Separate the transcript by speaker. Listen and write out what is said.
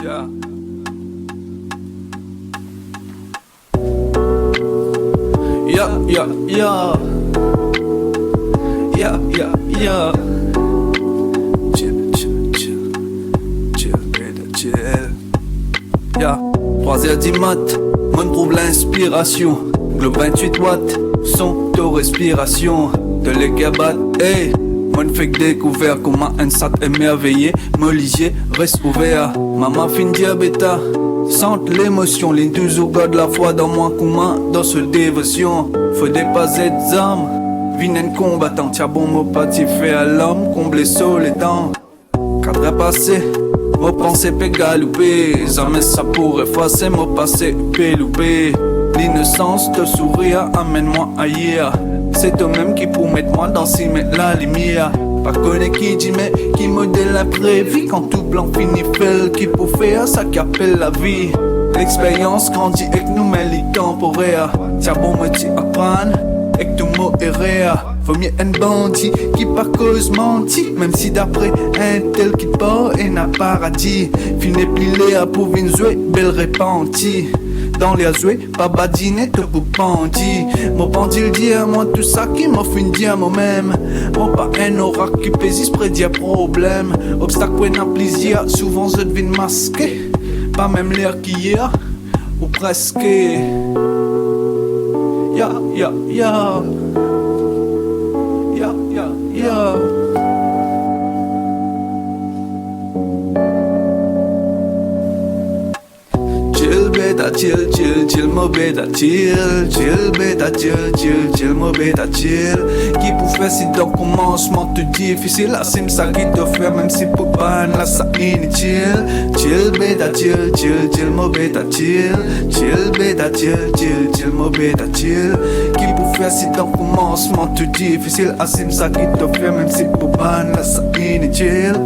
Speaker 1: Yeah. Yeah, yeah, yeah. Yeah, yeah, yeah. Chill, chill, chill. Chill, baby, chill. Yeah. 3h du mat, mon trouve l'inspiration. Globe 28 watts, son de respiration. De l'égabat, hey. Mon fait découvert comment un sat émerveillé. Moligier reste ouvert. Maman fin diabéta. Sente l'émotion, ligne toujours garde la foi dans moi. Comment dans ce dévotion. Faut dépasser des âmes. Vinen combattant, tiens bon mot pas fait à l'homme. Combler sol et dents. Cadre passé. Mon pensée peut galoper. Jamais ça pour effacer mon passé peut louper. L'innocence de sourire amène-moi ailleurs. C'est toi-même qui pour mettre moi dans si mettre la lumière. Pas connaît qui dit mais qui modèle la prévie. Quand tout blanc finit fait qui pour faire ça qui appelle la vie. L'expérience grandit avec nous mais les temporaires. Tiens bon me t'y apprendre et que tout mot est réel. Vaut mieux un bandit qui par cause menti. Même si d'après un tel qui part et n'a paradis. Fini pilé à pour une jouer belle répentie. Dans les jouets, pas badiner, te vous bandit. Mon bandit le dit à moi tout ça qui m'a fait dire moi-même. Mon pas un oracle qui pèse près d'y problème. Obstacle ou un plaisir, souvent je devine masqué. Pas même l'air qu'hier, ou presque. Ya, ya, ya. Ya, ya, ya. Beta chill, chill, chill, mo beta chill. Chill, beta chill, chill, chill, mo beta chill. Qui pour faire si dans commencement tout difficile. La sim ça qui te fait même si pour pas là ça inutile. Chill, beta chill, chill, chill, mo beta chill. Chill, beta chill, chill, chill, mo beta chill. Qui pour faire si dans commencement tout difficile. La sim ça qui te fait même si pour pas là ça inutile.